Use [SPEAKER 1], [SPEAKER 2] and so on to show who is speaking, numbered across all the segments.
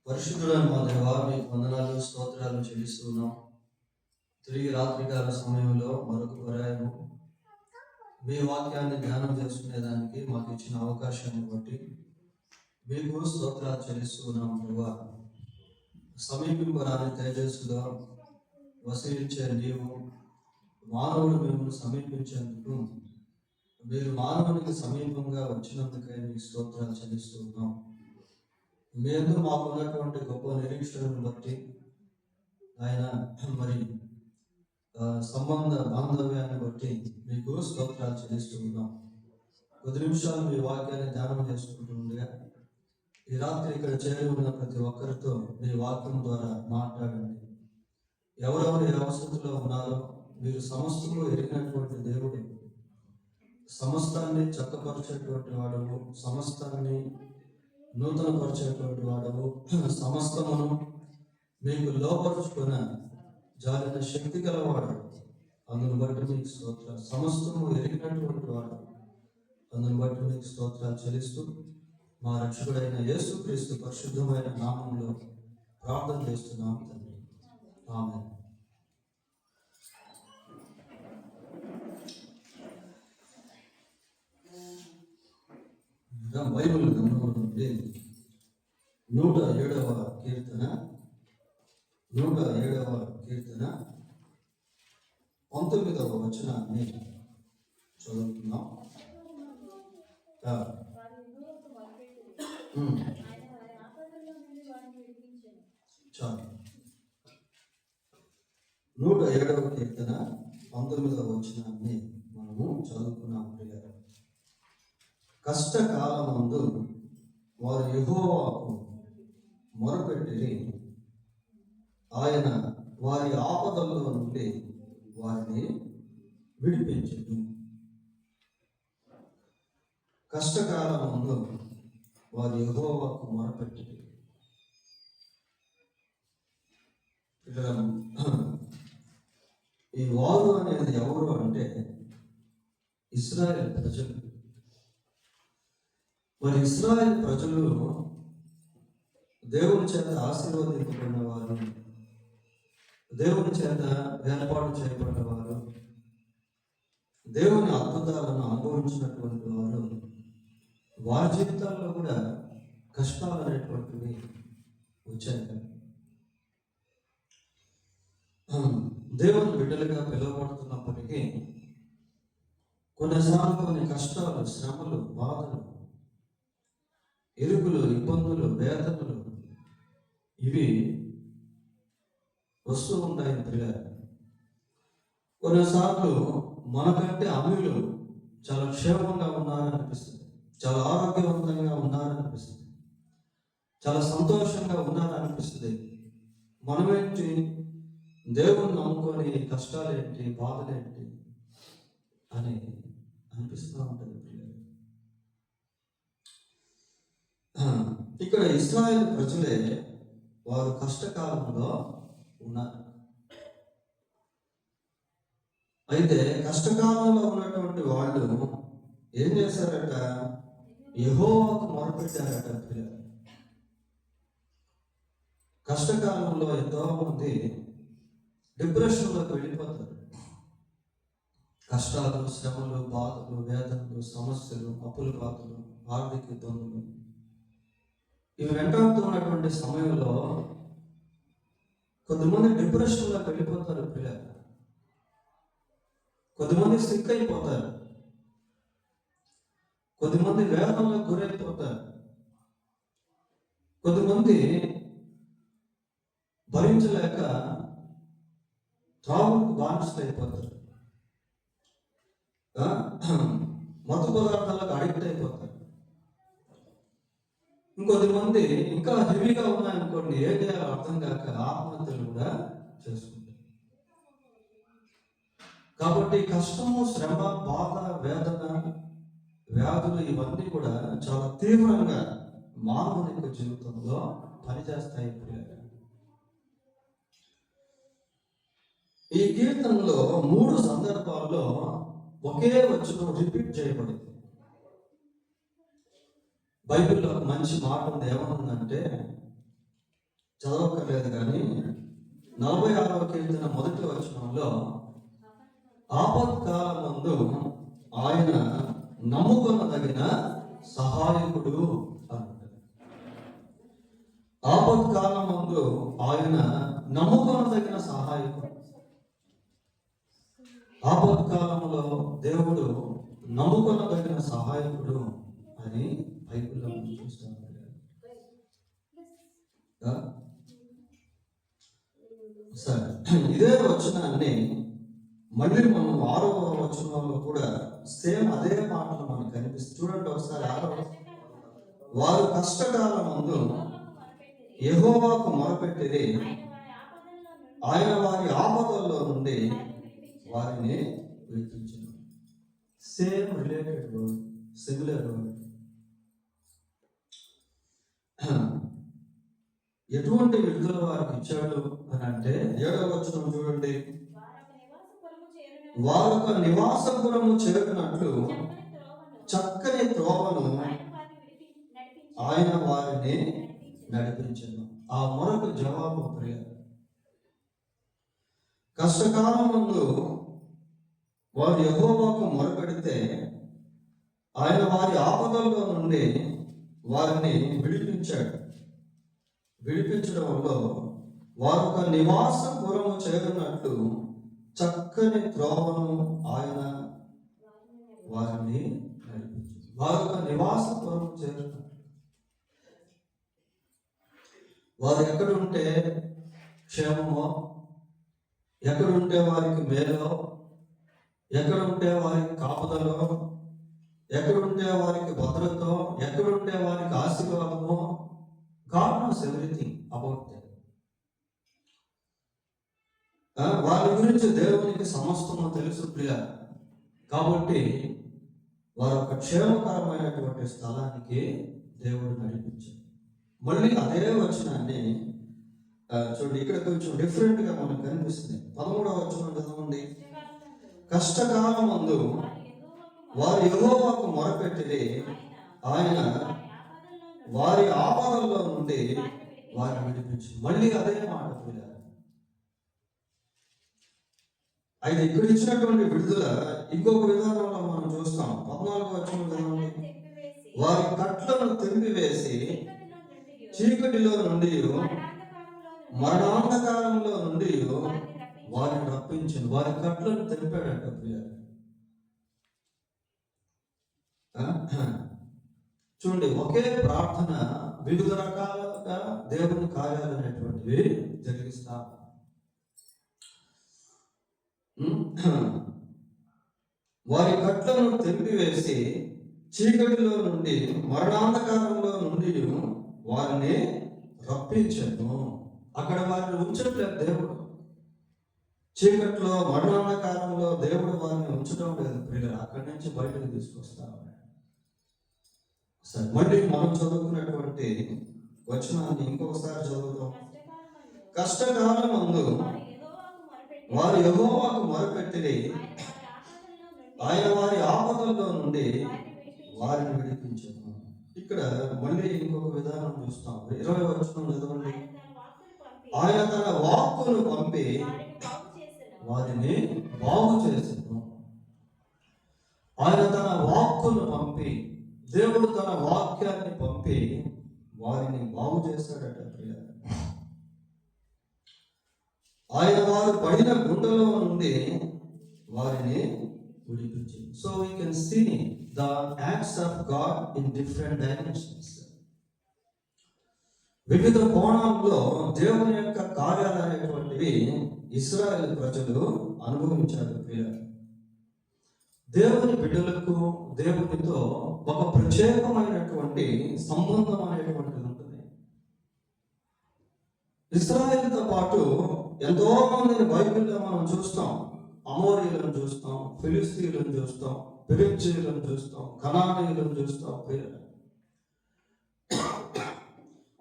[SPEAKER 1] పరిశుద్ధుడైన మా దేవా, మీకు వందనాలు స్తోత్రాలు చెల్లిస్తున్నాం. తిరిగి రాత్రికాల సమయంలో మరొక పర్యాయము మీ వాక్యాన్ని ధ్యానం చేసుకునేదానికి మాకు ఇచ్చిన అవకాశాన్ని బట్టి మీకు స్తోత్రాలు చెల్లిస్తున్నాం. ప్రభా, సమీపింపరాని తేజస్సుగా వసించే నీవు మానవుడు మిమ్మల్ని సమీపించేందుకు మీరు మానవునికి సమీపంగా వచ్చినందుకై మీకు స్తోత్రాలు చెల్లిస్తున్నాం. మేము మాకు ఉన్నటువంటి గొప్ప నిరీక్షణను బట్టి ఆయన మరి సంబంధ బాంధవ్యాన్ని బట్టి మీకు స్తోత్రాలు చెల్లిస్తూ ఉన్నాం. కొద్ది నిమిషాలు మీ వాక్యాన్ని ధ్యానం చేసుకుంటుండగా ఈ రాత్రి ఇక్కడ చేరి ఉన్న ప్రతి ఒక్కరితో మీ వాక్యం ద్వారా మాట్లాడండి. ఎవరెవరు ఏ అవసరంలో ఉన్నారో మీరు సమస్తము ఎరిగినటువంటి దేవుడు, సమస్తాన్ని చక్కపరిచేటువంటి వాడవు, సమస్తాన్ని నూతనపరిచేటువంటి వాడవు, సమస్తమును మీకు లోపరుచుకున్న జాలిన శక్తి గలవాడు. అందును బట్టి మీకు స్తోత్రాలు. సమస్తము ఎరిగినటువంటి వాడు, అందును బట్టి మీకు స్తోత్రాలు చెల్లిస్తూ మా రక్షకుడైన యేసుక్రీస్తు పరిశుద్ధమైన నామంలో ప్రార్థన చేస్తున్నాం తండ్రి, ఆమేన్. బైబిల్ గమనించండి. 107వ కీర్తన 19వ వచనాన్ని చదువుతున్నాం. చాలు. 107వ కీర్తన 19వ వచనాన్ని మనము చదువుకున్నాం. కష్టకాలమందు వారు యెహోవాకు మొరపెట్టిరి, ఆయన వారి ఆపదల్లో నుండి వారిని విడిపించెను. కష్టకాలమందు వారు యెహోవాకు మొరపెట్టిరి. ఈ వారు అనేది ఎవరు అంటే ఇశ్రాయేల్ ప్రజలు. మరి ఇశ్రాయేల్ ప్రజలు దేవుని చేత ఆశీర్వదింపబడిన వారు, దేవుని చేత ఏర్పాటు చేయబడ్డవారు, దేవుని అద్భుతాలను అనుభవించినటువంటి వారు, వారి జీవితాల్లో కూడా కష్టాలు అనేటువంటివి వచ్చాయి. దేవుని బిడ్డలుగా పిలువబడుతున్నప్పటికీ కొన్నిసార్లు కొన్ని కష్టాలు, శ్రమలు, బాధలు, ఇరుకులు, ఇబ్బందులు, వేదనలు ఇవి వస్తూ ఉంటాయి. పిల్లలు కొన్నిసార్లు మనకంటే అన్యులు చాలా క్షేమంగా ఉన్నారనిపిస్తుంది, చాలా ఆరోగ్యవంతంగా ఉన్నారనిపిస్తుంది, చాలా సంతోషంగా ఉన్నారనిపిస్తుంది. మనమేంటి దేవుణ్ణి నమ్ముకొని కష్టాలేంటి, బాధలేంటి అని అనిపిస్తూ ఉంటుంది. ఇక్కడ ఇశ్రాయేలు ప్రజలే వారు కష్టకాలంలో ఉన్నారు. అయితే కష్టకాలంలో ఉన్నటువంటి వాళ్ళు ఏం చేశారట? యెహోవాకు మొరపెట్టారట. కష్టకాలంలో ఎంతో మంది డిప్రెషన్లోకి వెళ్ళిపోతారు. కష్టాలు, శ్రమలు, బాధలు, వేదనలు, సమస్యలు, అప్పుల బాధలు, ఆర్థిక ఇబ్బందులు ఇవి వెంటాడుతున్నటువంటి సమయంలో కొంతమంది డిప్రెషన్లోకి వెళ్ళిపోతారు. పిల్లలు కొద్దిమంది సిక్ అయిపోతారు, కొద్దిమంది వేదనలకు గురైపోతారు, కొద్దిమంది భరించలేక త్రాగుకు బానిసలు అయిపోతారు, మత్తు పదార్థాలకు అడిక్ట్ అయిపోతారు. ఇంకొద్దిమంది ఇంకా హెవీగా ఉన్నాయనుకోండి, ఏం చేయాలో అర్థం కాక ఆత్మహత్యలు కూడా చేసుకుంటారు. కాబట్టి కష్టము, శ్రమ, బాధ, వేదన, వ్యాధులు ఇవన్నీ కూడా చాలా తీవ్రంగా మానవుని యొక్క జీవితంలో పనిచేస్తాయి. ఈ కీర్తనలో 3 సందర్భాల్లో ఒకే వచనం రిపీట్ చేయబడింది. బైబిల్లో ఒక మంచి మాట ఉంది. ఏమనుందంటే చదవక్కర్లేదు కానీ 46వ కీర్తన మొదటి వచనంలో ఆపత్కాలమందు ఆయన నమ్ముకొనదగిన సహాయకుడు అంటారు. ఆపత్కాలమందు ఆయన నమ్ముకొనదగిన సహాయకుడు. ఆపత్కాలంలో దేవుడు నమ్ముకొనదగిన సహాయకుడు అని బైబిల్లో మనం చూస్తాం. సరే, ఇదే వచనాన్ని మళ్ళీ మనం 6వ వచనంలో కూడా సేమ్ అదే మాటలు మనకు కనిపిస్తుంది. చూడండి ఒకసారి 6వ, వారు కష్టకాలం ముందు యెహోవాకు మొరపెట్టిరి, ఆయన వారి ఆపదల్లో నుండి వారిని విడిపించెను. Same related word, similar word. ఎటువంటి విడుదల వారికి ఇచ్చాడు అని అంటే 7వ వచనం చూడండి, వారొక నివాసపురము చేరినట్లు చక్కని త్రోవను ఆయన వారిని నడిపించెను. ఆ మొరకు జవాబు ప్రియ. కష్టకాలం ముందు వారు యెహోవాకు మొరపెడితే ఆయన వారి ఆపదల్లో నుండి వారిని విడిపించాడు. విడిపించడంలో వారు ఒక నివాసపురము చేరినట్లు చక్కని త్రోవను ఆయన వారిని నడిపించాడు. వారు ఒక నివాసపురము చేరినట్లు, వారు ఎక్కడుంటే క్షేమమో, ఎక్కడుంటే వారికి మేలో, ఎక్కడుంటే వారికి కాపుదలో, ఎక్కడుంటే వారికి భద్రత, ఎక్కడుంటే వారికి ఆశీర్వాదమో, God knows everything about them. వారి గురించి దేవునికి సమస్తము తెలుసు ప్రియ. కాబట్టి వారు ఒక క్షేమకరమైనటువంటి స్థలానికి దేవుడు నడిపించారు. మళ్ళీ అదే వచనాన్ని చూడండి, ఇక్కడ కొంచెం డిఫరెంట్ గా మనకు కనిపిస్తుంది. 13వ వచనం చదవండి. కష్టకాలం ముందు వారు యెహోవాకు మొరపెట్టిరి, ఆయన వారి ఆపదల్లో నుండి వారిని విడిపించు. మళ్ళీ అదే మాట పిల్లలు. అయితే ఇక్కడ ఇచ్చినటువంటి విడుదల ఇంకొక విధానంలో మనం చూస్తాం. 14వ వచనం చదవండి. వారి కట్లను తెంపివేసి చీకటిలో నుండి మరణాంధకారంలో నుండి వారిని రప్పించింది. వారి కట్లను తెంపాడంట పిల్లలు. చూడండి, ఒకే ప్రార్థన వివిధ రకాలుగా దేవుని కార్యాలు అనేటువంటివి జరిగిస్తాం. వారి కట్లను తెంపివేసి చీకటిలో నుండి మరణాంధకారంలో నుండి వారిని రప్పించను. అక్కడ వారిని ఉంచట్లేదు దేవుడు. చీకట్లో మరణాంధకారంలో దేవుడు వారిని ఉంచడం లేదు ప్రియులు, అక్కడి నుంచి బయటకు తీసుకొస్తాం. సరే, మళ్ళీ మనం చదువుకున్నటువంటి వచనాన్ని ఇంకొకసారి చదువుతాం. కష్టకాలం ముందు వారు యెహోవాకు మొరపెట్టిరి, ఆయన వారి ఆపదల్లో నుండి వారిని విడిపించారు. ఇక్కడ మళ్ళీ ఇంకొక విధానం చూస్తాం. 20వ వచనం చదవండి. ఆయన తన వాక్కును పంపి వారిని బాగు చేశాను. ఆయన తన వాక్కును పంపి, దేవుడు తన వాక్యాన్ని పంపి వారిని బాగు చేశాడట. ఆయన వారు పడిన గుండెలో నుండి వారిని విడిపించింది. So we can see the acts of God in different dimensions. వివిధ కోణాల్లో దేవుని యొక్క కార్యాలు అనేటువంటివి ఇశ్రాయేలు ప్రజలు అనుభవించారు. దేవుని బిడ్డలకు దేవునితో ఒక ప్రత్యేకమైనటువంటి సంబంధం అనేటువంటిది ఉంటుంది. ఇశ్రాయేలుతో పాటు ఎంతో మందిని బైబిల్లో మనం చూస్తాం. అమోరీలను చూస్తాం, ఫిలిస్తీయులను చూస్తాం, పెరిజ్జీయులను చూస్తాం, కనానీయులను చూస్తాం.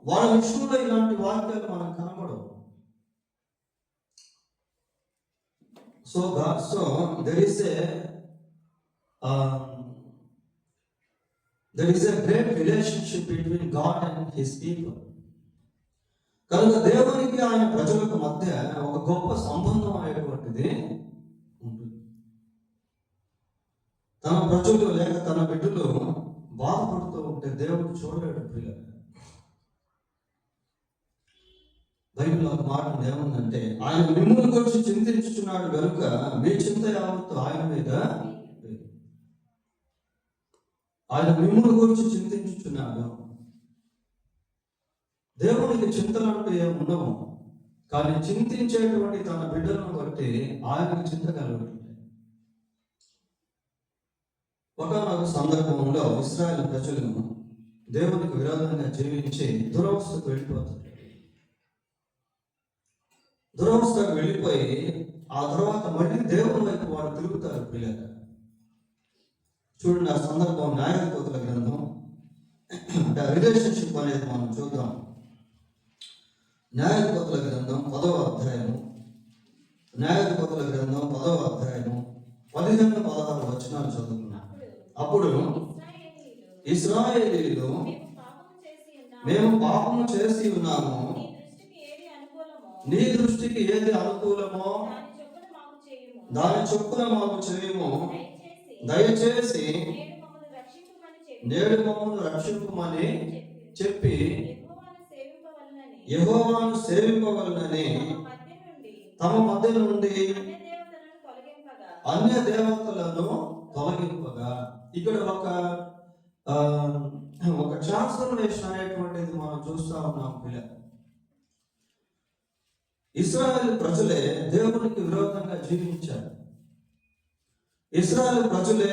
[SPEAKER 1] వాళ్ళ విషయంలో ఇలాంటి వాక్యాలు మనకు కనబడవు. So there is a great relationship between God and his people. కనుక దేవునికి ఆయన ప్రజలకు మధ్య ఒక గొప్ప సంబంధం అనేటువంటిది ఉంటుంది. తన ప్రజలు లేక తన బిడ్డలు బాధపడుతూ ఉంటే దేవుడు చూడలేడు ప్రియుల. బైబిల్ ఒక మాట ఏముందంటే, ఆయన మిమ్మల్ని గురించి చింతించుచున్నాడు కనుక మీ చింత యావత్తు ఆయన మీద. ఆయన మిమ్మల్ని గురించి చింతించుచున్నాడు. దేవునికి చింతలు అంటూ ఏముండవు, కానీ చింతించేటువంటి తన బిడ్డలను బట్టి ఆయనకు చింత కలుగుతుంది. ఒకనొక సందర్భంలో ఇశ్రాయేలు ప్రజలు దేవునికి విరోధంగా జీవించి దురవస్థకు వెళ్ళిపోతారు. దురవస్థకు వెళ్ళిపోయి ఆ తర్వాత మళ్ళీ దేవుని వైపు వారు తిరుగుతారు పిల్లలు. చూడండి, ఆ సందర్భం న్యాయాధిపతుల గ్రంథం, అంటే రిలేషన్షిప్ అనేది మనం చూద్దాం. న్యాయాధిపతుల గ్రంథం 10వ అధ్యాయము, న్యాయాధిపతుల గ్రంథం 10వ అధ్యాయము 15-16 వచనాలు చదువుకున్నాం. అప్పుడు ఇశ్రాయేలీయులు మేము పాపము చేసి ఉన్నాము, నీ దృష్టికి ఏది అనుకూలమో దాని చొప్పున మాకు చేయము, దయచేసి నేడు మమ్మల్ని రక్షింపమని చెప్పి యెహోవాను సేవింపవలనని తమ మధ్య నుండి అన్య దేవతలను తొలగింపగా. ఇక్కడ ఒక ట్రాన్స్ఫర్మేషన్ అనేటువంటిది మనం చూస్తా ఉన్నాం పిల్ల. ఇశ్రాయేలు ప్రజలే దేవునికి విరోధంగా జీవించారు. ఇశ్రాయేలు ప్రజలే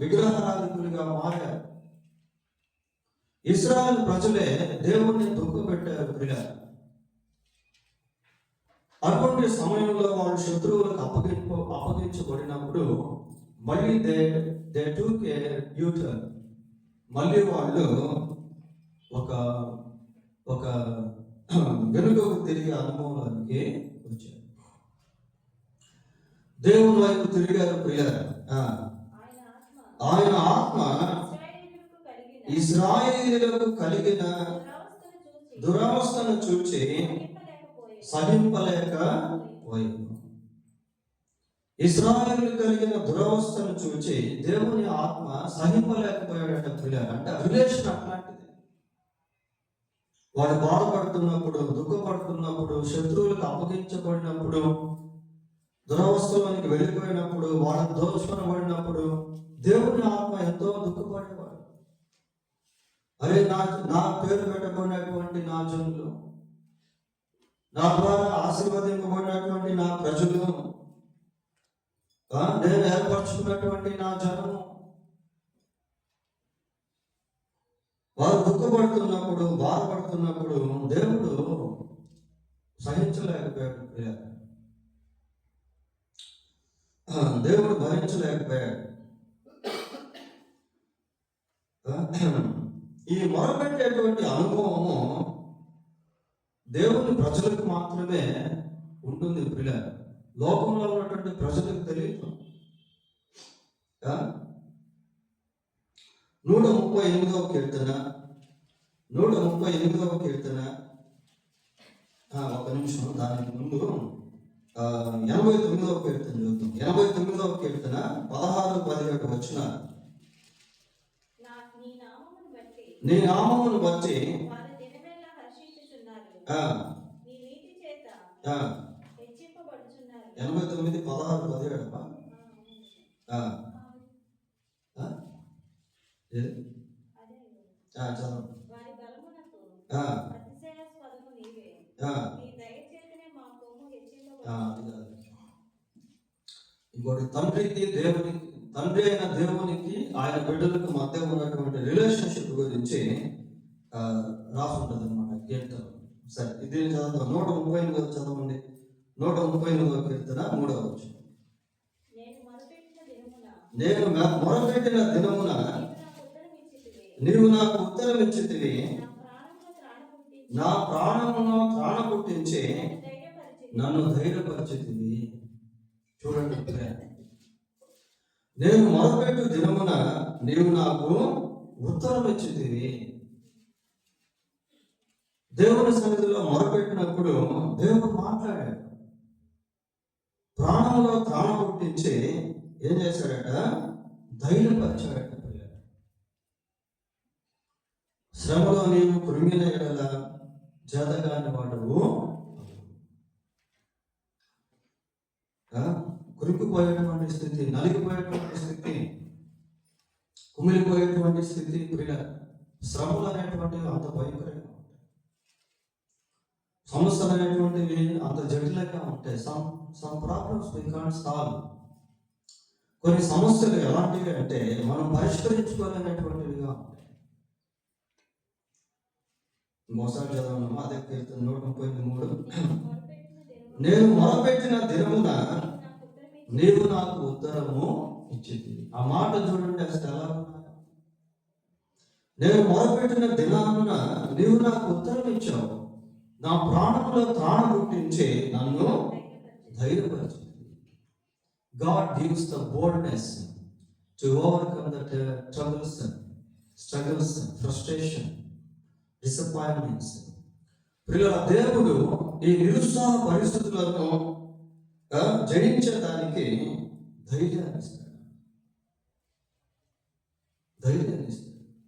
[SPEAKER 1] విగ్రహారాధికులుగా మారారు. ఇశ్రాయేలు ప్రజలే దేవుణ్ణి దుఃఖపెట్టారు ప్రియ. అటువంటి సమయంలో వాళ్ళు శత్రువులకు అప్పగించబడినప్పుడు మళ్ళీ దే టుక్ ఏ యూటర్న్. మళ్ళీ వాళ్ళు ఒక వెనుకకు తిరిగే అనుభవానికి వచ్చారు. దేవుని వైపు తిరిగారు ప్రియులారా. ఆయన ఆత్మ ఇశ్రాయేలీయులకు కలిగిన దురవస్థను చూచి సహింపలేకపోయాను. ఇశ్రాయేలీయులు కలిగిన దురవస్థను చూచి దేవుని ఆత్మ సహింపలేకపోయాడట ప్రియులారా. అంటే రిలేషన్ అట్లాంటిది. వాడు బాధపడుతున్నప్పుడు, దుఃఖపడుతున్నప్పుడు, శత్రువులకు అప్పగించబడినప్పుడు, దురవస్థలోనికి వెళ్ళిపోయినప్పుడు, వాళ్ళకు దోషపడబడినప్పుడు దేవుని ఆత్మ ఎంతో దుఃఖపడేవాడు. అరే నా పేరు పెట్టబడినటువంటి నా జనులు, నా ద్వారా ఆశీర్వదింపబడినటువంటి నా ప్రజలు, నేను ఏర్పరచుకున్నటువంటి నా జనము, వారు దుఃఖపడుతున్నప్పుడు, బాధపడుతున్నప్పుడు దేవుడు సహించలేకపోయాడు ప్రియ. దేవుడు భరించలేకపోయాడు. ఈ మొరపెట్టేటువంటి అనుభవము దేవుని ప్రజలకు మాత్రమే ఉంటుంది ప్రియ. లోకంలో ఉన్నటువంటి ప్రజలకు తెలియదు. 138వ కీర్తన, 138వ కీర్తన, ఒక నిమిషం, దానికి ముందు 89వ కీర్తన చూద్దాం. 89వ కీర్తన 16-17 వచనాలు. నీ నామమును బట్టి 89:16-17 ఇంకోటి, తండ్రి అయిన దేవునికి ఆయన బిడ్డలకు మధ్య ఉన్నటువంటి రిలేషన్షిప్ గురించి రాసి ఉంటుంది అన్నమాట కీర్తన. సరే, ఇది చదువుతాం. 138 చదవండి. 138వ కీర్తన 3వ వచనం. నేను మొరపెట్టిన దినమున నీవు నాకు ఉత్తరం ఇచ్చితివి, నా ప్రాణమును త్రాణ పుట్టించి నన్ను ధైర్యపరిచితివి. చూడండి, నేను మొరపెట్టు దినమున నీవు నాకు ఉత్తరం ఇచ్చితివి. దేవుని సన్నిధిలో మొరపెట్టినప్పుడు దేవుడు మాట్లాడాడు. ప్రాణంలో త్రాణం పుట్టించి ఏం చేశాడట? ధైర్యపరిచాడట. శ్రమలో నీవు కృంగిన ఎడల చేతగాని వాడవు, కురికిపోయేటువంటి స్థితి, నలిగిపోయేటువంటి స్థితి, కుమిలిపోయేటువంటి స్థితి, శ్రమలు అనేటువంటివి అంత భయంకరంగా ఉంటాయి. సమస్యలు అనేటువంటివి అంత జటిలంగా ఉంటాయి. Some problems we can't solve. కొన్ని సమస్యలు ఎలాంటివి అంటే మనం పరిష్కరించుకోలేనటువంటివిగా ఉంటాయి. మోసాలు చదవను, అదే కీర్తన 133. నేను మొరపెట్టిన దినమున నీవు నాకు ఉత్తరము ఇచ్చింది. ఆ మాట చూడండి అసలు ఎలా ఉన్నా. నేను మొరపెట్టిన దినామున నీవు నాకు ఉత్తరం ఇచ్చావు, నా ప్రాణంలో త్రాణం పుట్టించి నన్ను ధైర్యపరిచింది. God gives the boldness to overcome the struggles, frustration, disappointments. ప్రియుల, దేవుడు ఈ నిరుత్సాహ పరిస్థితులను జయించడానికి ధైర్యాన్ని ఇస్తాడు.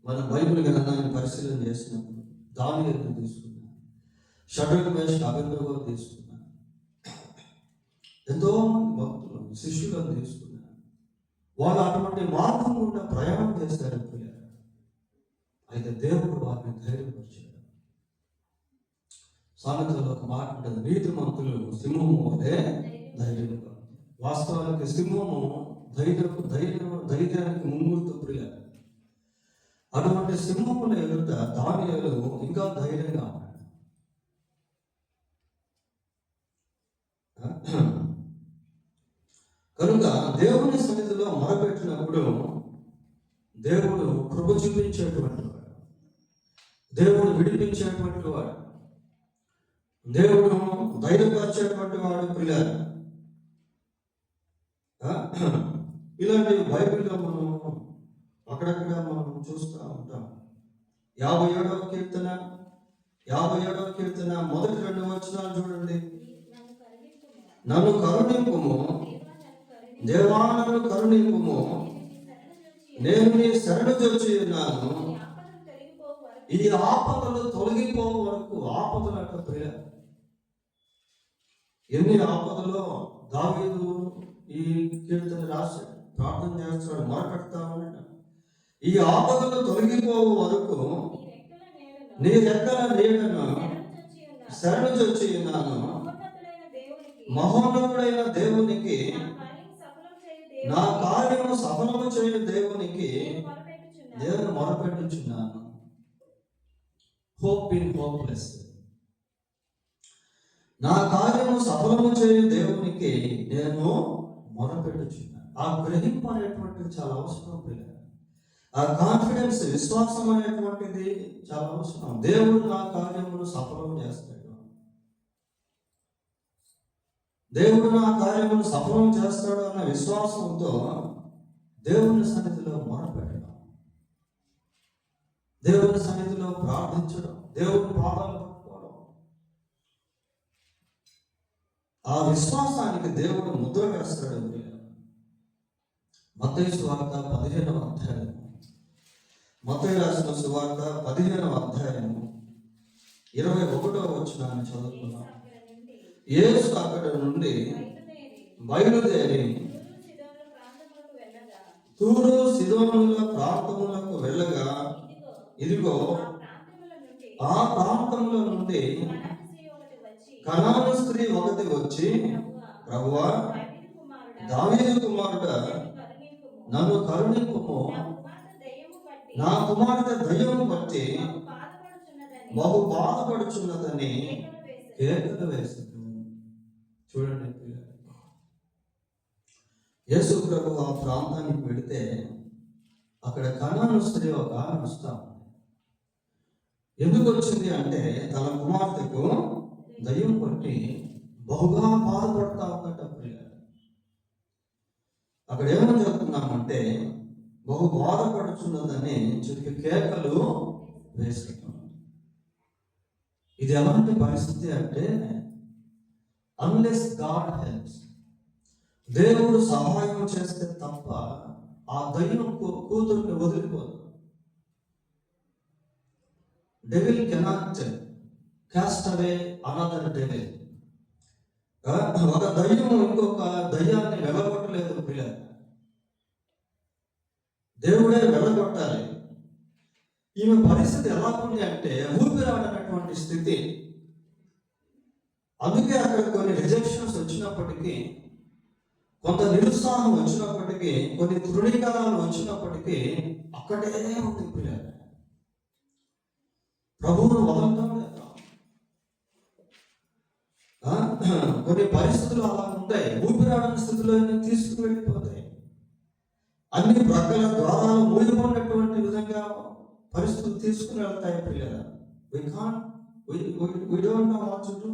[SPEAKER 1] మనం బైబిల్ గ్రంథాన్ని పరిశీలన చేసినప్పుడు దానియేలును తీసుకున్నాం, షడ్రక్ మేషక్ అబేద్నెగోను తీసుకున్నాం, ఎంతో మంది భక్తులను, శిష్యులను తీసుకున్నాం. వాళ్ళు అటువంటి మార్గం గుండా ప్రయాణం చేస్తారు. అయితే దేవుడు వారిని ధైర్యపరిచాడు. సామెతలో ఒక మాట ఉంటుంది, నీతిమంతులు సింహము వలె ధైర్యంగా. వాస్తవానికి సింహము ధైర్యానికి ముంగుర్తు. ప్రియ, అటువంటి సింహముల ఎదుట దానియేలు ఇంకా ధైర్యంగా ఉన్నాడు. కనుక దేవుని సన్నిధిలో మొరపెట్టినప్పుడు దేవుడు కృప చూపించేటువంటి వాడు, దేవుడు విడిపించేటువంటి వాడు, దేవుడు ధైర్యపరిచేటువంటి వాడు. పిల్లలు, ఇలాంటి బైబిల్లో మనం అక్కడక్కడ మనం చూస్తూ ఉంటాం. 57వ కీర్తన మొదటి 2 వచనాలు చూడండి. నన్ను కరుణింపుము దేవా, నన్ను కరుణింపుము, నేను నీ శరణు జొచ్చి ఉన్నాను, ఈ ఆపదలు తొలగిపో వరకు. ఆపదలు అట్లా ప్రియ, ఎన్ని ఆపదలో దావీదు ఈ కీర్తన రాసి ప్రార్థన చేస్తాడు, మొరపెడతా ఉన్నాడు. ఈ ఆపదలు తొలగిపో వరకు నీ రెక్కల నీడను శరణు చొచ్చి ఉన్నాను, మహోన్నతుడైన దేవునికి, నా కార్యము సఫలము చేయు దేవునికి నేను మొరపెట్టుచున్నాను. Hope in hopeless. నా కార్యము సఫలము చేయు దేవునికి నేను మొరపెట్టుచున్నాను. ఆ గ్రహింపు అనేటువంటిది చాలా అవసరం పిల్లలు. ఆ కాన్ఫిడెన్స్, విశ్వాసం అనేటువంటిది చాలా అవసరం. దేవుడు నా కార్యమును సఫలం చేస్తాడు, దేవుడు నా కార్యమును సఫలం చేస్తాడు అన్న విశ్వాసంతో దేవుని సన్నిధిలో మొరపెట్టడం, దేవుని సన్నిధిలో ప్రార్థించడం, దేవుని పాదాలు పట్టుకోవడం. ఆ విశ్వాసానికి దేవుడు ముద్ర వేస్తాడు. మత్తయి సువార్త 15వ అధ్యాయం, మత్తయి రాసిన సువార్త 15వ అధ్యాయం 21వ వచనాన్ని చదువుకున్నాం. యేసు అక్కడ నుండి బయలుదేరి తూరు సీదోనుల ప్రాంతములకు వెళ్ళగా, ఇదిగో ఆ ప్రాంతముల నుండి కనాను స్త్రీ ఒకటి వచ్చి, ప్రభువా, దావీదు కుమారుడా, నన్ను కరుణింపుము, నా కుమార్తె దయ్యము బట్టి బహు బాధపడుచున్నదని కేకలు వేసింది. చూడండి, యేసు ప్రభు ఆ ప్రాంతానికి వెళితే అక్కడ కనాను స్త్రీ ఒక ఆమె వస్తా ఉంది. ఎందుకు వచ్చింది అంటే తన కుమార్తెకు దయ్యం పట్టి బహుగా బాధపడతా ఉందట. అక్కడ ఏమని చెప్తున్నామంటే బహు బాధపడుచున్నదని చెప్పి కేకలు వేస్తున్నాం. ఇది ఎలాంటి పరిస్థితి అంటే, అన్లెస్ గాడ్ హెల్ప్స్, దేవుడు సహాయం చేస్తే తప్ప ఆ దయ్యం కూతుర్ని వదిలిపోదు. డెవిల్ కెనాట్ కాస్ట్ అవే అనదర్ డెవిల్. ఒక దయ్యం ఇంకొక దయ్యాన్ని వెళ్ళగొట్టలేదు ప్రియ, దేవుడే వెళ్ళగొట్టాలి. ఈమె పరిస్థితి ఎలా ఉంది అంటే ఊపిరాడనటువంటి స్థితి. అందుకే అక్కడ కొన్ని రిజెక్షన్స్ వచ్చినప్పటికీ, కొంత నిరుత్సాహం వచ్చినప్పటికీ, కొన్ని తృణీకరాలు వచ్చినప్పటికీ అక్కడే ఉంది ప్రియ. ప్రభువును వదలటం లేదు. కొన్ని పరిస్థితులు అలా ఉంటాయి, ఊపిరాడని స్థితిలో తీసుకువెళ్ళిపోతాయి. అన్ని ప్రక్కల ద్వారాలు మూయబడినటువంటి విధంగా పరిస్థితులు తీసుకుని వెళ్తాయి ప్రియ. We don't know what to do,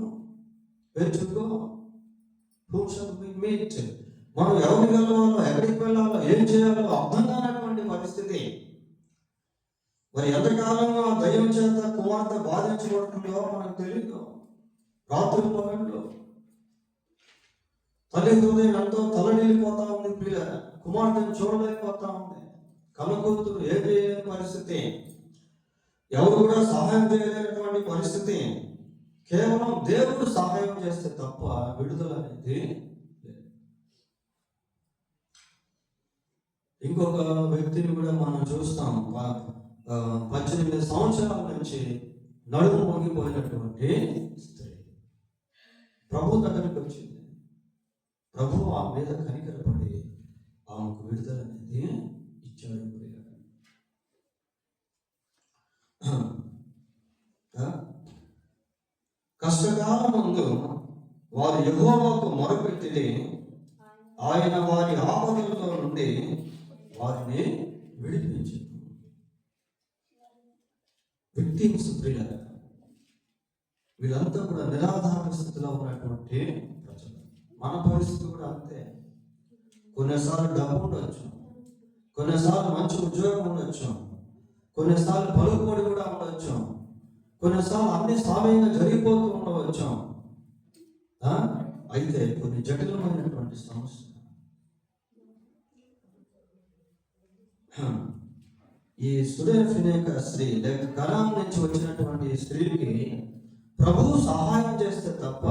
[SPEAKER 1] where to go, who shall we meet. మనం ఎవరిని వెళ్ళాలో, ఎక్కడికి వెళ్ళాలో, ఏం చేయాలో అర్థం కానటువంటి పరిస్థితి. మరి ఎంతకాలం దయ్యం చేత కుమార్తె బాధించబడుతుందో మనకు తెలియదు. రాత్రి పగళ్ళు తల్లి హృదయం ఎంతో తలడిల్లిపోతా ఉంది ప్రియ. కుమార్తెను చూడలేకపోతా ఉంది. కలకూతురు ఏం చేయలేని పరిస్థితి, ఎవరు కూడా సహాయం చేయలేనటువంటి పరిస్థితి. కేవలం దేవుడు సహాయం చేస్తే తప్ప విడుదల అనేది లేదు. ఇంకొక వ్యక్తిని కూడా మనం చూస్తాం. 18 సంవత్సరాల నుంచి నడుము మోగిపోయినటువంటి స్త్రీ ప్రభు దగ్గరికి వచ్చింది. ప్రభు ఆ మీద కనికరపడి ఆమెకు విడుదల అనేది ఇచ్చాడు. కష్టకాలం ముందు వారు యెహోవాకు మొరపెట్టిది, ఆయన వారి ఆపదల్లో నుండి వారిని విడిపించింది. విక్టిమ్స్ ప్రియ, వీళ్ళంతా కూడా నిరాధార స్థితిలో ఉన్నటువంటి ప్రజలు. మన పరిస్థితి కూడా అంతే. కొన్నిసార్లు డబ్బు ఉండొచ్చు, కొన్నిసార్లు మంచి ఉద్యోగం ఉండొచ్చు, కొన్నిసార్లు పలుకుబడి కూడా ఉండొచ్చు, కొన్నిసార్లు అన్ని సామాన్యంగా జరిగిపోతూ ఉండవచ్చు. అయితే కొన్ని జటిలమైనటువంటి సమస్య, ఈ సురేఫినేక స్త్రీ లేక కనాన్ నుంచి వచ్చినటువంటి స్త్రీకి ప్రభువు సహాయం చేస్తే తప్ప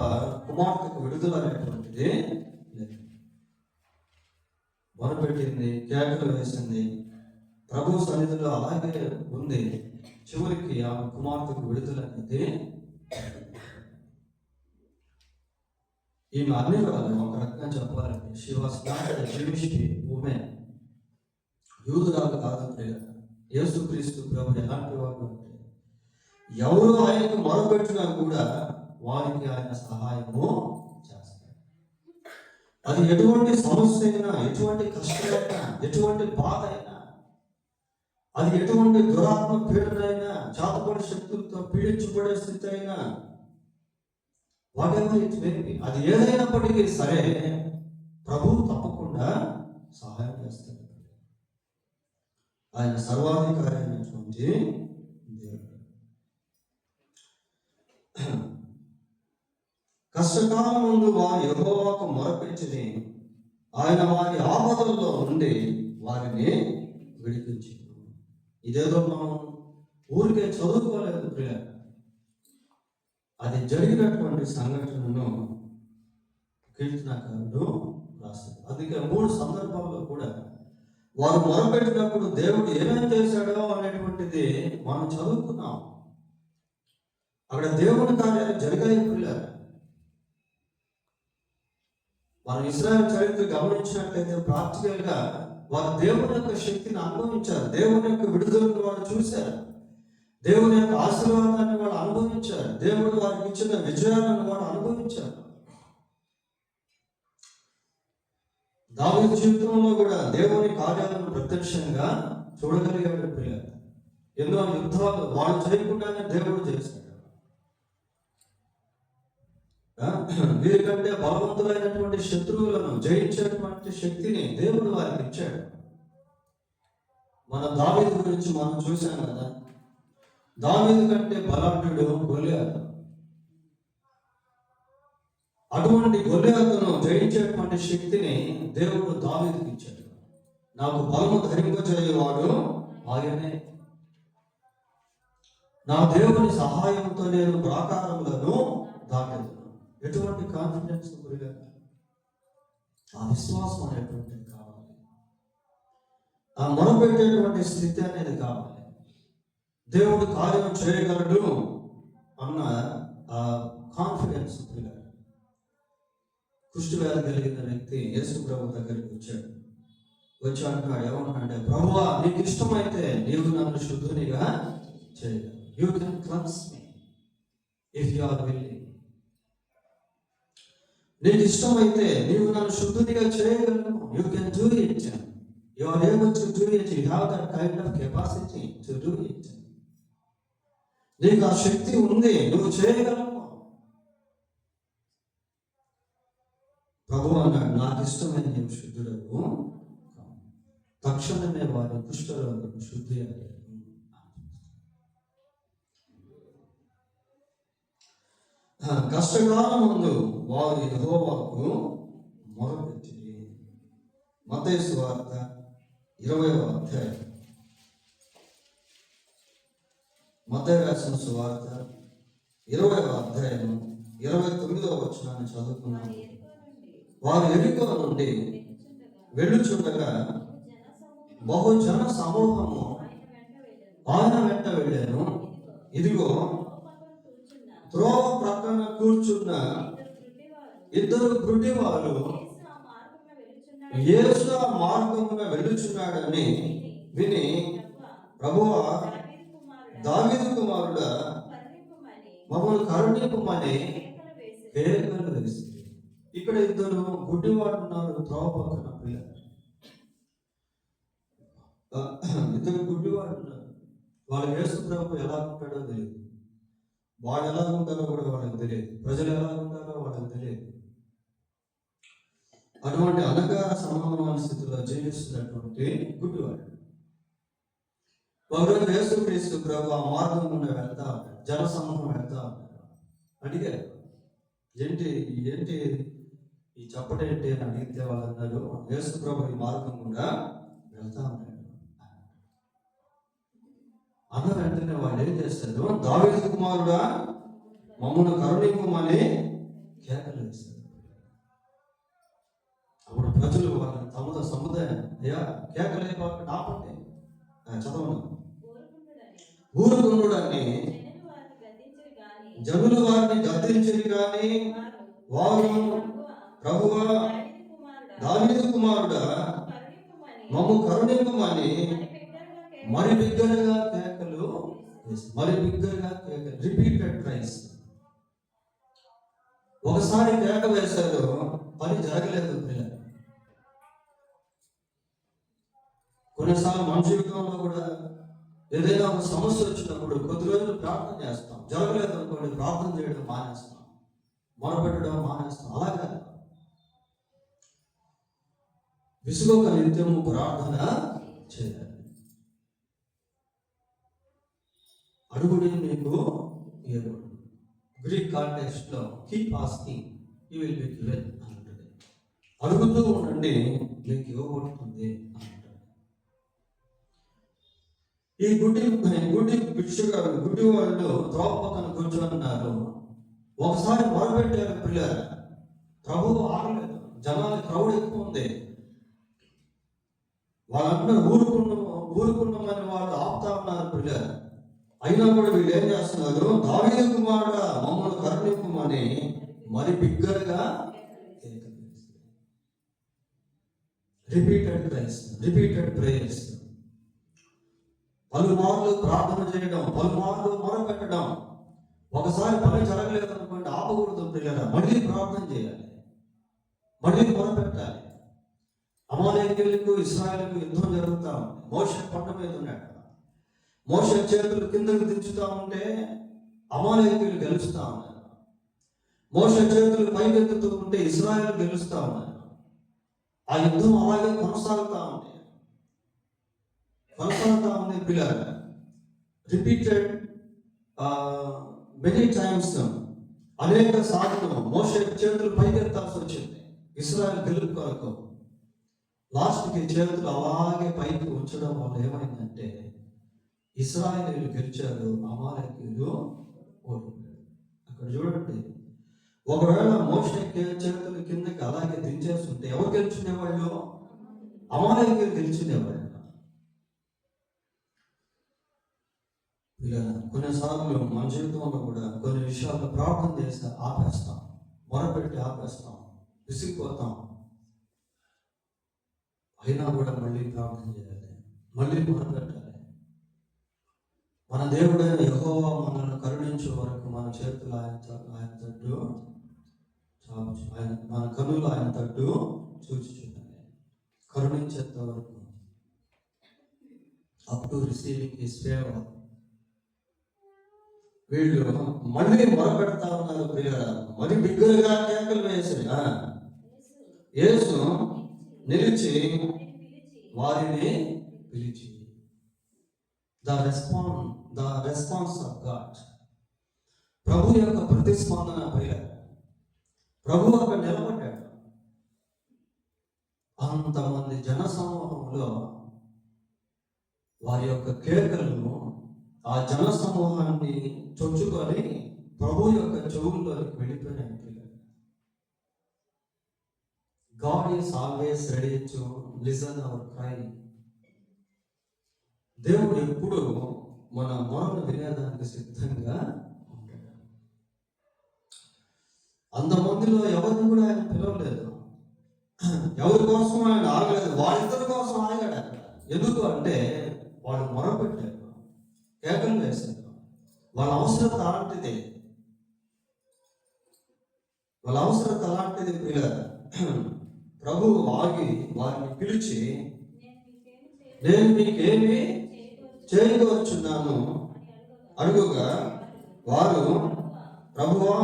[SPEAKER 1] కుమార్తెకు విడుదల అనేటువంటిది లేదు. మొరపెట్టింది, కేకలు వేసింది, ప్రభు సన్నిధిలో అలాగే ఉంది. చివరికి ఆమె కుమార్తెకు విడుదల అనేది. ఈమె అన్ని వాళ్ళు ఒక రకంగా చెప్పాలంటే she was not a Jewish woman. యూదురాలు కాదు ప్రియ. యేసుక్రీస్తు ప్రభు ఎలాంటి వాడు అంటే ఎవరు ఆయనకు మొరపెట్టినా కూడా వారికి ఆయన సహాయము చేస్తారు. అది ఎటువంటి సమస్య అయినా, ఎటువంటి కష్టమైనా, ఎటువంటి బాధ అయినా, అది ఎటువంటి దురాత్మ పీడనైనా, చాతపడి శక్తులతో పీడించబడే స్థితి అయినా, what ever it may be, అది ఏదైనప్పటికీ సరే ప్రభువు తప్పకుండా సహాయం చేస్తాడు. ఆయన సర్వాధికారి అయినటువంటి దేవుడు. కష్టకాలం ముందు వారు యెహోవాకు మొరపెట్టిని, ఆయన వారి ఆపదల్లో నుండి వారిని విడిపించింది. ఇదేదో మనం ఊరికే చదువుకోలేదు ప్రియ. అది జరిగినటువంటి సంఘటనను కీర్తనకారుడు రాశాడు. అందుకే 3 సందర్భాల్లో కూడా వారు మొరపెట్టినప్పుడు దేవుడు ఏమేం చేశాడో అనేటువంటిది మనం చదువుకున్నాం. అక్కడ దేవుని కార్యాలు జరిగాయి ప్రియ. మనం ఇశ్రాయేలు చరిత్ర గమనించినట్లయితే ప్రాక్టికల్ గా వారు దేవుని యొక్క శక్తిని అనుభవించారు. దేవుని యొక్క విడుదలను వారు చూశారు. దేవుని యొక్క ఆశీర్వాదాన్ని వాడు అనుభవించారు. దేవుడు వారికి ఇచ్చిన విజయాలను వాడు అనుభవించారు. దావీదు జీవితంలో కూడా దేవుని కార్యాలను ప్రత్యక్షంగా చూడగలిగాడు ప్రియ. ఎన్నో యుద్ధాలు వాడు చేయకుండానే దేవుడు చేశాడు. వీరికంటే బలవంతులైనటువంటి శత్రువులను జయించేటువంటి శక్తిని దేవుడు వారికి ఇచ్చాడు. మన దావీదు గురించి మనం చూసాం కదా. దావీదు కంటే బలాఢ్యుడు గొల్లియాతు. అటువంటి గొల్లియాతును జయించేటువంటి శక్తిని దేవుడు దావీదుకి ఇచ్చాడు. నాకు బలము ధరింపజేయువాడు ఆయనే, నా దేవుని సహాయంతో నేను ప్రాకారములను దాటెదను. ఎటువంటి కాన్ఫిడెన్స్ గురిగారు, ఆ విశ్వాసం అనేటువంటిది కావాలి, ఆ మొరపెట్టేటువంటి స్థితి అనేది కావాలి. దేవుడు కార్యం చేయగలడు అన్న ఆ కాన్ఫిడెన్స్ గురిగారు. కుష్ఠవ్యాధి కలిగిన వ్యక్తి యేసు ప్రభు దగ్గరికి వచ్చి అంటున్నాడు, ఏమంటున్నాడు, ప్రభువా నీకు ఇష్టమైతే నీవు నన్ను శుద్ధునిగా చేయగలవు. You can cleanse me if you are willing. నీకు ఇష్టమైతే నీవు నన్ను శుద్ధునిగా చేయగలవు. You can do it. You are able to do it. You have that kind of capacity to do it. నీకు ఆ శక్తి ఉంది, నువ్వు చేయగలవు. ప్రభు అన్నాడు, నాకు ఇష్టమైన నీవు శుద్ధుడవు. తక్షణమే వారి కుష్ఠరోగం శుద్ధి అయ్యారు. కష్టకాలం ముందు వారు యెహోవాకు మొరపెట్టిరి. మత్తయి సువార్త 20వ అధ్యాయం, మత్తయి రాసిన సువార్త 20వ అధ్యాయం 29వ వచనాన్ని చదువుకున్నాం. వారు యెరికో నుండి వెళ్ళుచుండగా బహుజన సమూహము ఆయన వెంట వెళ్ళాను. ఇదిగో త్రోవ ప్రక్కన కూర్చున్న ఇద్దరు గుడ్డివారు యేసు ఆ మార్గమున వెళ్ళుచున్నాడని విని, ప్రభువా దావీదు కుమారుడా మమ్మల్ని కరుణింపుమని కేకలు వేసింది. ఇక్కడ ఇద్దరు గుడ్డివాడు ఉన్నారు, త్రోవ పక్కన పిల్లలు. ఇద్దరు గుడ్డివాడు ఉన్నారు. వాళ్ళ యేసు ప్రభు ఎలా ఉంటాడో తెలియదు, వాళ్ళు ఎలా ఉంటారో కూడా వాళ్ళకి తెలియదు, ప్రజలు ఎలా ఉంటారో వాళ్ళకి తెలియదు. అటువంటి అనగా సమానమైన స్థితిలో జీవిస్తున్నటువంటి గుడ్డివాడు. ఒకరోజు యేసుక్రీస్తు ప్రభు ఆ మార్గం గుండా వెళ్తా ఉంటాడు. జన సమూహం వెళ్తా ఉంటాడు. అడిగారు, ఏంటి ఏంటి ఈ చప్పటేంటి అని అడిగితే వాళ్ళు అన్నారు, యేసు ప్రభు ఈ మార్గం గుండా వెళ్తా ఉంటాడు అన్న వెంటనే వాళ్ళు ఏం చేస్తారు, దావీదు కుమారుడా మమ్మల్ని కరుణింపుమని కేకలు వేస్తారు. అప్పుడు ప్రజలు వాళ్ళని సముదాయం, అయ్యా కేకలు ఆపండి, చదవను. ఊరుకుండుడని జనులు వారిని గద్దించరు కానీ వారు, ప్రభువా దావీదు కుమారుడా మమ్ము కరుణింపుమని మరి బిగ్గరగా కేకలు, రిపీటెడ్ ట్రైస్. ఒకసారి కేక వేశారు, పని జరగలేదు. కొన్నిసార్లు మన జీవితంలో కూడా ఏదైనా ఒక సమస్య వచ్చినప్పుడు కొద్ది రోజులు ప్రార్థన చేస్తాం, జరగలేదు అనుకోండి ప్రార్థన చేయడం మానేస్తాం, మొరపెట్టడం మానేస్తాం. అలాగే విసుగొక నిత్యము ప్రార్థన చేయాలి. అడుగుడి మీకు ఇవ్వబడును. గ్రీక్ కాంటెక్స్ట్ లో keep asking you will be given అని ఉంటుంది. అడుగుతూ ఉండండి మీకు ఇవ్వబడుతుంది అని ఉంటుంది. ఈ గుడ్డి వాళ్ళు త్రోవ పక్కన కూర్చొన్నారు. ఒకసారి మొదలుపెట్టారు పిల్లలు, ప్రభువు ఆగలేదు. జనాల క్రౌడ్ ఎక్కువ ఉంది. వాళ్ళందరూ ఊరుకున్నామని వాళ్ళు ఆపుతా ఉన్నారు పిల్లలు. అయినా కూడా వీళ్ళు ఏం చేస్తున్నారు, దావీదు కుమారుడా మమ్మల్ని కరుణింపుమని మరి బిగ్గరగా రిపీటెడ్ ప్రేయర్స్. పలుమార్లు ప్రార్థన చేయడం, పలుమార్లు మొరపెట్టడం. ఒకసారి పని జరగలేదు అనుకోండి, ఆపకూడదు పిల్లలు, మళ్ళీ ప్రార్థన చేయాలి, మళ్ళీ మొరపెట్టాలి. అమాలేకీయులకు ఇశ్రాయేలుకు యుద్ధం జరుగుతూ ఉంది. మోషే కొండ మీద ఉన్నాడు. మోషే చేతులు కిందకు దించుతా ఉంటే అమాలేకీయులు గెలుస్తా ఉన్నారు. మోషే చేతులు పైకెత్తుతూ ఉంటే ఇశ్రాయేలు గెలుస్తా ఉన్నారు. ఆ యుద్ధం అలాగే కొనసాగుతా ఉంది పిల్లలు. రిపీటెడ్ మెనీ టైమ్స్ అనేక సార్లు మోషే చేతులు పైకెత్తాల్సి వచ్చింది ఇశ్రాయేలు గెలుపు కొరకు. లాస్ట్కి చేతులు అలాగే పైకి ఉంచడం వల్ల ఏమైందంటే ఇశ్రాయేలీయులు గెలిచారు, అమాలేకీయులు ఓడిపోయారు. అక్కడ చూడండి, ఒకవేళ మోషే చేతులు కిందకి అలాగే దించేస్తుంటే ఎవరు గెలుచుకునేవాళ్ళు? అమాలేకీయులు గెలిచినేవాళ్ళు. ఇలా కొన్నిసార్లు మన జీవితంలో కూడా కొన్ని విషయాలు ప్రార్థన చేసి ఆపేస్తాం, మొరపెట్టి ఆపేస్తాం, విసిగిపోతాం. అయినా కూడా మళ్ళీ ప్రార్థన చేయాలి, మళ్ళీ మొరపెట్టాలి. మన దేవుడైన యెహోవా మనల్ని కరుణించే వరకు మన చేతులు ఆయన తట్టు చాచు, మన కనులు ఆయన తట్టు చూచుచున్నాయి. కరుణించేంత వరకు, up to receiving his favour. వీళ్ళు మళ్ళీ మొరపెడతా ఉన్నారు ప్రియులారా, మరి బిగ్గరగా కేకలు వేసి యేసు నిలిచి వారిని పిలిచి. ద రెస్పాన్స్ ఆఫ్ గాడ్, ప్రభు యొక్క ప్రతిస్పందన ప్రియులారా. ప్రభు అక్కడ నిలబడ్డాడు. అంతమంది జన సమూహంలో వారి యొక్క కేకలను ఆ జన సమూహాన్ని చొచ్చుకొని ప్రభు యొక్క చెవుల్లోకి వెళ్ళిపోయినాయి. God is always ready to listen our cry. దేవుడు ఎప్పుడు మన మొరను వినేదానికి సిద్ధంగా ఉంటాడు. అంతమందిలో ఎవరిని కూడా ఆయన పిలవలేదు, ఎవరి కోసం ఆయన ఆగలేదు, వాళ్ళిద్దరి కోసం ఆగాడు అక్కడ. ఎందుకు అంటే వాళ్ళు మొరపెట్టారు, కేకలు వేశారు. వాళ్ళ అవసరత అలాంటిది, వాళ్ళ అవసరత అలాంటిది ప్రియులారా. ప్రభువు ఆగి వారిని పిలిచి, నేను మీకేమి చేయవచ్చున్నాను అడుగుగా వారు, ప్రభువా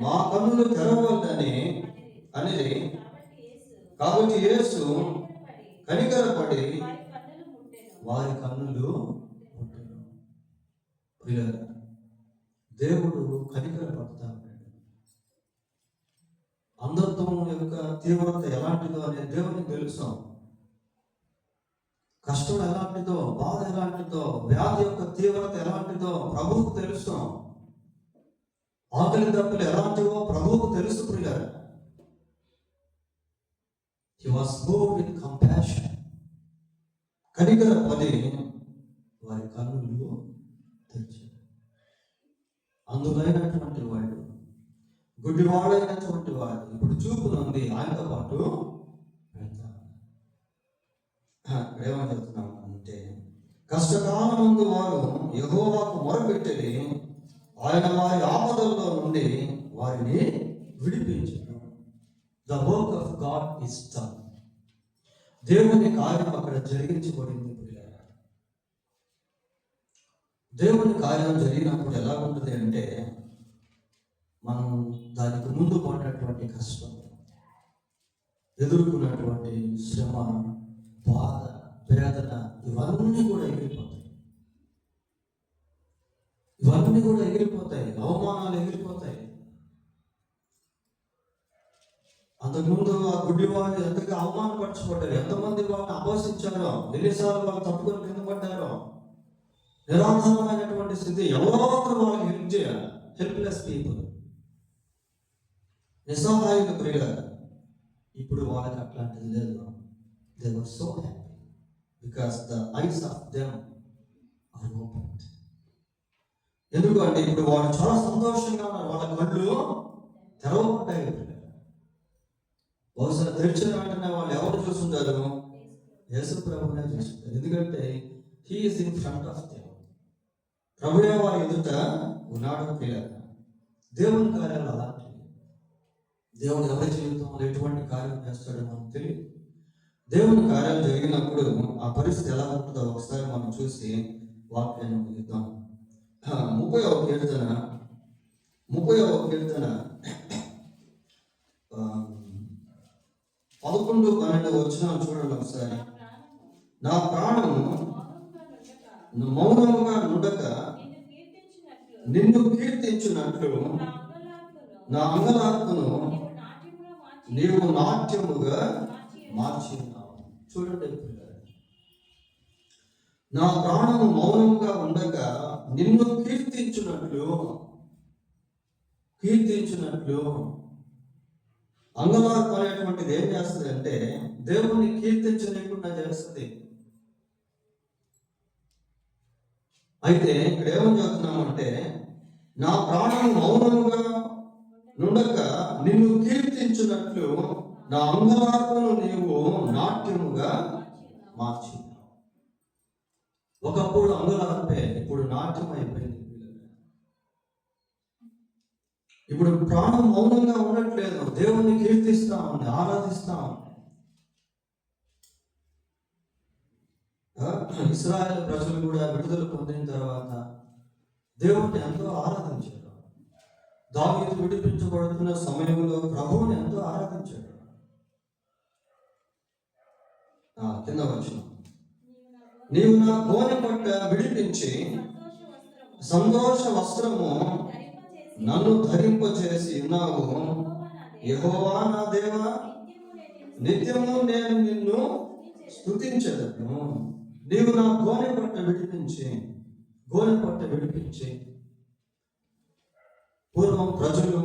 [SPEAKER 1] మా కన్నులు తెరవద్దని అనేది. కాబట్టి యేసు కనికరపడి వారి కన్నులు ముట్టెను. ప్రియులారా, దేవుడు కనికరపడతా ఉన్నాడు. అంధత్వం యొక్క తీవ్రత ఎలాంటిదో అనేది దేవునికి తెలుసు. కష్టం ఎలాంటిదో, బాధ ఎలాంటిదో, వ్యాధి యొక్క తీవ్రత ఎలాంటిదో ప్రభువుకు తెలుసు. ఆకలి దప్పులు ఎలాంటివో ప్రభువుకు తెలుసు ప్రియులారా. He was moved with compassion. కనికరపడి వారి కన్నులు తెరిచాడు. అందులైనటువంటి వాడు, గుడ్డివాడైనటువంటి వాడు ఇప్పుడు చూపు నుండి ఆయనతో పాటు వెళ్తాడు. ఏమని చెప్తున్నాం అంటే, కష్టకాలం ముందు వారు యెహోవాకు మొరపెట్టేది, ఆయన వారి ఆపదల్లో నుండి వారిని విడిపించాడు. The work of God is done. దేవుని కార్యం అక్కడ జరిగించబడింది ప్రియులారా. దేవుని కార్యం జరిగినప్పుడు ఎలా ఉంటుంది అంటే, మనం దానికి ముందు పడినటువంటి కష్టం, ఎదుర్కొన్నటువంటి శ్రమ, బాధ, వేదన ఇవన్నీ కూడా ఎగిరిపోతాయి. ఇవన్నీ కూడా ఎగిరిపోతాయి. అవమానాలు ఎగిరిపోతాయి. అంతకుముందు ఆ గుడ్డివాళ్ళు ఎంతగా అవమానపరచబడ్డారు, ఎంతమంది వాళ్ళని అపోషించారో, ఎన్నిసార్లు వాళ్ళు తప్పుకొని కింద పడ్డారో, నిరాధారమైనటువంటి స్థితి. ఎవరో ఒకరు వాళ్ళకి హెల్ప్ చేయాలి. హెల్ప్లెస్ పీపుల్, నిస్సహాయులు ప్రియులారా. ఇప్పుడు వాళ్ళకి అట్లాంటిది లేదు. They were so happy because the eyes of them are opened. ఎందుకంటే ఇప్పుడు వాళ్ళు చాలా సంతోషంగా ఉన్నారు. వాళ్ళ కళ్ళు తెరవబడ్డాయి. బహుశా తెరిచిన వెంటనే వాళ్ళు ఎవరు చూస్తుంటారు? యేసు ప్రభునే చూస్తుంటారు. ఎందుకంటే he is in front of them. ప్రభువే వారి ఎదుట ఉన్నాడు ప్రియులారా. దేవుని కార్యాలు అలాంటివి. దేవుడు ఎవరి జీవితంలో ఎటువంటి కార్యం చేస్తాడో మనకు తెలియదు. దేవుని కార్యాలు జరిగినప్పుడు ఆ పరిస్థితి ఎలా ఉంటుందో ఒకసారి మనం చూసి వాక్యాన్ని ముగిద్దాం. 30వ కీర్తన 11-12 వచనాలు చూడండి ఒకసారి. నా ప్రాణము మౌనముగా నుండక నిన్ను కీర్తించినట్లు నా అంగలార్పును నీవు నాట్యముగా మార్చి ఉన్నావు. చూడండి, నా ప్రాణము మౌనముగా ఉండగా నిన్ను కీర్తించినట్లు అంగలార్పు అనేటువంటిది ఏం చేస్తుంది అంటే దేవుణ్ణి కీర్తించలేకుండా చేస్తుంది. అయితే ఇక్కడ ఏమని చెప్తున్నామంటే నా ప్రాణము మౌనముగా నుండక నిన్ను కీర్తించినట్లు నా అంగలార్పును నీవు నాట్యముగా మార్చి. ఒకప్పుడు అంగలార్పే, ఇప్పుడు నాట్యం అయిపోయింది. ఇప్పుడు ప్రాణం మౌనంగా ఉండట్లేదు, దేవుణ్ణి కీర్తిస్తా ఉంది, ఆరాధిస్తా ఉంది. ఇశ్రాయేలు ప్రజలు కూడా విడుదల పొందిన తర్వాత దేవుణ్ణి ఎంతో ఆరాధించారు. దావీదు విడిపించబడుతున్న సమయంలో ప్రభువుని ఎంతో ఆరాధించాడు. కింద వచనం, నీవు నా గోనె పట్ట విడిపించి సంతోష వస్త్రము నన్ను ధరింపచేసి ఉన్నావు. యెహోవా నా దేవా, నిత్యము నేను నిన్ను స్తుతించెదను. నీవు నా గోనె పట్ట విడిపించి పూర్వం ప్రజలు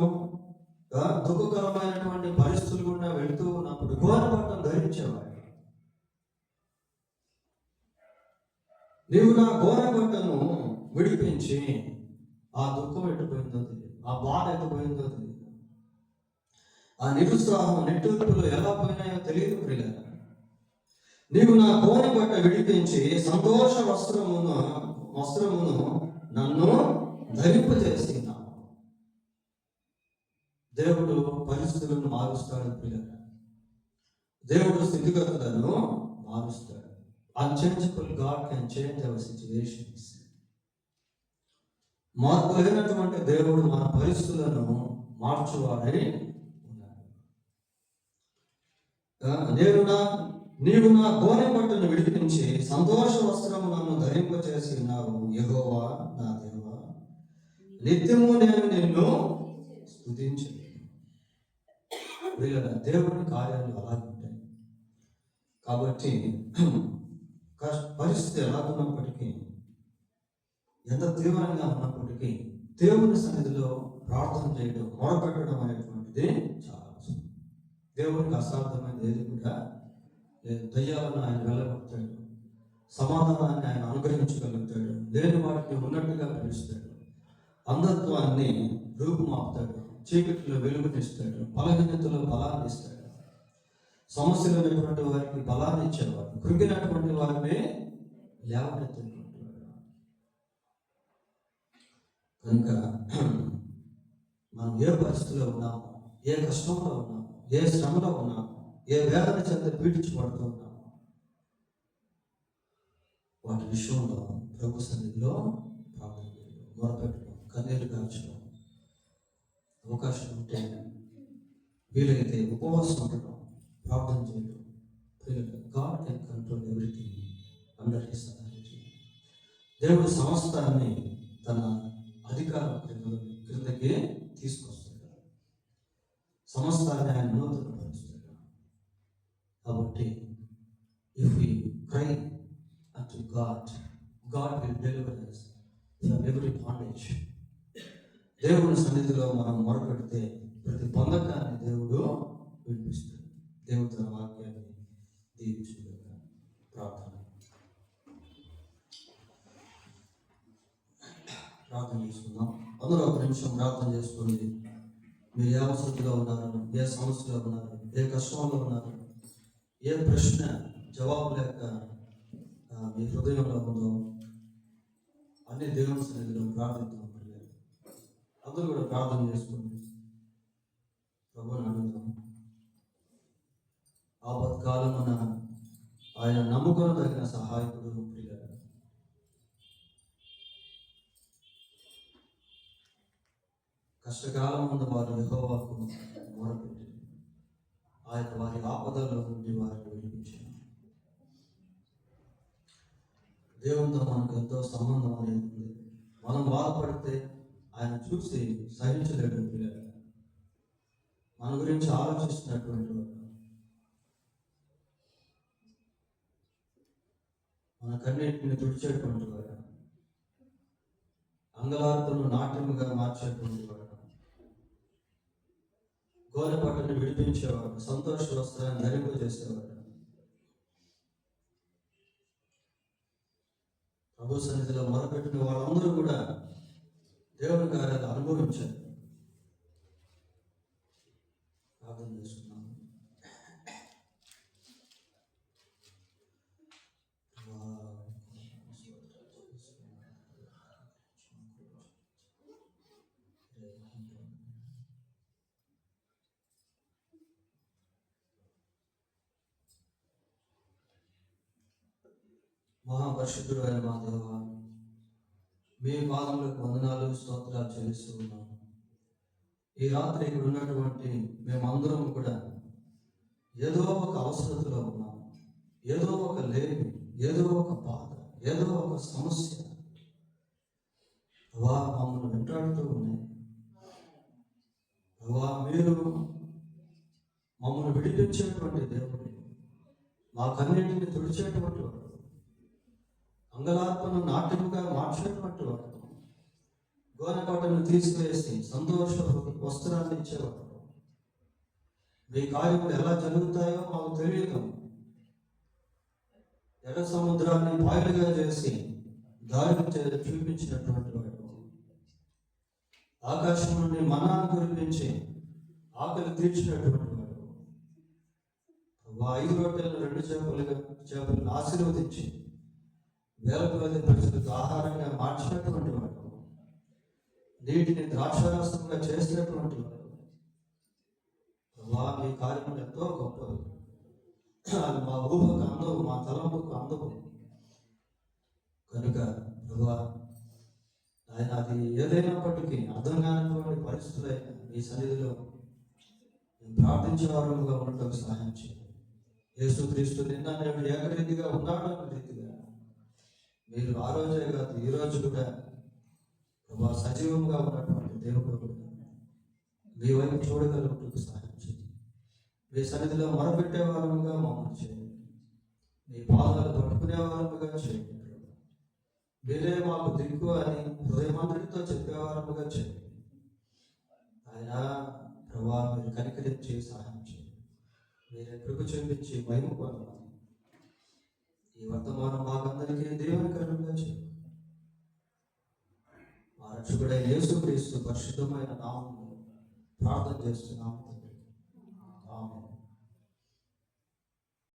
[SPEAKER 1] దుఃఖకరమైనటువంటి పరిస్థితులు గుండా వెళుతూ ఉన్నప్పుడు గోనె పట్టను ధరించేవాడు. నీవు నా గోనె పట్టను విడిపించి, ఆ దుఃఖం ఎట్టుపోయిందో తెలియదు, ఆ బాధ ఎట్టుపోయిందో తెలియదు, ఆ నిరుత్సాహం నెట్టూర్పులు ఎలా పోయినాయో తెలియదు ప్రియులారా. నీవు నా గోనె పట్ట విడిపించి సంతోష వస్త్రమును నన్ను ధరింపజేసినావు. దేవుడు పరిస్థితులను మారుస్తాడు ప్రియులారా. దేవుడు స్థితిగతులను మారుస్తాడు. Unchangeable God can change our situations. మార్పు లేనటువంటి దేవుడు మన పరిస్థితులను మార్చువాడై ఉన్నాడు. నీవు నా గోనె పట్టును విడిపించి సంతోష వస్త్రము నన్ను ధరింపచేసి ఉన్నావు. యెహోవా నా దేవా, నిత్యము నేను నిన్ను స్తుతించలేను. దేవుని కార్యాలు అలాగే ఉంటాయి. కాబట్టి పరిస్థితి ఎలాగున్నప్పటికీ, ఎంత తీవ్రంగా ఉన్నప్పటికీ దేవుని సన్నిధిలో ప్రార్థన చేయడం, మొరపెట్టడం అనేటువంటిది చాలా అవసరం. దేవునికి అసాధ్యమైనది ఏది కూడా లేదు. దయ్యాలను ఆయన వెళ్ళగొడతాడు, సమాధానాన్ని ఆయన అనుగ్రహించగలుగుతాడు, లేని వాటిని ఉన్నట్టుగా పిలుస్తాడు, అంధత్వాన్ని రూపుమాపుతాడు, చీకటిలో వెలుగునిస్తాడు, బలహీనతలో బలాన్ని ఇస్తాడు, సమస్యలు ఉన్నటువంటి వారికి బలాన్ని ఇచ్చేవాడు, కృంగినటువంటి వారిని లేవనెత్తేటువంటి వాడు. కనుక మనం ఏ పరిస్థితిలో ఉన్నామో, ఏ కష్టంలో ఉన్నామో, ఏ శ్రమలో ఉన్నామో, ఏ వేదన చెంత పీడించబడుతూ ఉన్నామో, వాటి విషయంలో ప్రభు సన్నిధిలో ప్రార్థన చేయడం, మొరపెట్టడం, కన్నీరు కార్చడం, అవకాశం ఉంటే వీలైతే ఉపవాసం ఉండడం, ప్రార్థన చేయడం. God can control everything under his authority. దేవుడు సమస్తాన్ని తన అధికారం క్రిందకి తీసుకొస్తాడు, సమస్తాన్ని ఆయన నూతనపరుస్తాడు. కాబట్టి if we cry unto God, God will deliver us from every bondage. దేవుని సన్నిధిలో మనం మొరపెడితే ప్రతి బంధకాన్ని దేవుడు విడిపిస్తాడు. దేవుడు తన వాక్యాన్ని దీవించుగాక. ప్రార్థన చేసుకుందాం. అందరూ ఒక నిమిషం ప్రార్థన చేసుకోండి. మీరు ఏ అవసరంలో ఉన్నారు, ఏ సమస్యలో ఉన్నారు, ఏ కష్టంలో ఉన్నారు, ఏ ప్రశ్న జవాబు లేక మీ హృదయంలో ఉందో అన్ని దేవుని సన్నిధిలో ప్రార్థిద్దాం. అందరూ కూడా ప్రార్థన చేసుకోండి. ప్రభువుని అడుగుదాం. ఆపత్కాలమున ఆయన నమ్ముకొనదగిన సహాయకుడు ప్రియులారా. కష్టకాలం ఉన్న వారు యెహోవాకు మొరపెట్టి ఆయన వారి ఆపదల్లో నుండి వారిని విడిపించారు. దేవునితో మనకు ఎంతో సంబంధం అనేది ఉంది. మనం బాధపడితే ఆయన చూసి సహించలేడు. మన గురించి ఆలోచిస్తున్నటువంటి వాడు, మన కన్నీటిని తుడిచేటువంటి వాడు, అంగలార్పులను నాట్యముగా మార్చేటువంటి వాడు, గోనెపట్టును విడిపించేవాడు, సంతోష వస్త్రాన్ని ధరింపజేసేవాడు. ప్రభు సన్నిధిలో మొరపెట్టిన వాళ్ళందరూ కూడా దేవుని కార్యాలు అనుభవించారు. ప్రార్థన చేసుకున్నాము. మహాపరిశుద్ధుడు అయిన మా దేవ, మీ పాదములకు వందనాలు, స్తోత్రాలు చెల్లిస్తూ ఉన్నాము. ఈ రాత్రి ఇక్కడ ఉన్నటువంటి మేమందరం కూడా ఏదో ఒక అవసరతలో ఉన్నాము. ఏదో ఒక లేమి, ఏదో ఒక బాధ, ఏదో ఒక సమస్య మమ్మల్ని వెంటాడుతూ ఉన్నాయి. మీరు మమ్మల్ని విడిపించేటువంటి దేవుడు, మా కన్నీటిని తుడిచేటువంటి వాడు, అంగలార్పను నాట్యముగా మార్చేటువంటి వాడు, గోనెపట్టును తీసివేసి సంతోష వస్త్రాన్ని ఇచ్చేవాడు. మీ కార్యములు ఎలా జరుగుతాయో మాకు తెలియదు. ఎర్ర సముద్రాన్ని పాయలుగా చేసి దారిని చూపించినటువంటి వాడు, ఆకాశం నుండి మన్నాను కురిపించి ఆకలి తీర్చినటువంటి వాడు, 5 రొట్టెలను 2 చేపలను ఆశీర్వదించి వేల కొలది ప్రజలకు ఆహారంగా మార్చినటువంటి వాడు, నీటిని ద్రాక్షారసంగా చేసినటువంటి వాడు. మీ కార్యములు ఎంతో గొప్పవి. అది మా ఊహకు అందవు, మా తలంపుకు అందవు. కనుక ఆయన అది ఏదైనప్పటికీ అర్థం కానటువంటి పరిస్థితులైన మీ సన్నిధిలో ప్రార్థించే వారుగా ఉండటం సహాయం చేయండి. యేసుక్రీస్తు నిన్న నేడు ఏకరీతిగా ఉన్నాడు అన్న రీతిగా మీరు ఆ రోజే కాదు, ఈ రోజు కూడా సజీవంగా ఉన్నటువంటి దేవుడు మీ వైపు చూడగలుగుటకు సహాయం చేయండి. మీ సన్నిధిలో మొరపెట్టే వారముగా మమ్మల్ని చేయండి. మీ పాదాలు పట్టుకునే వారముగా చేయండి. మీరే మాకు దిక్కు అని హృదయమంతటితో చెప్పేవారముగా చేయండి. ఆయన మీరు కనికరించి సహాయం చేయండి. మీరే కృప చూపించి మహిమ పొందమని ఈ వర్తమానం మాకందరికీ దేవునికరంగా చేయండి. మా రక్షకుడైన యేసుక్రీస్తు పరిశుద్ధమైన నామములో ప్రార్థన చేస్తున్నాము. ఆమేన్.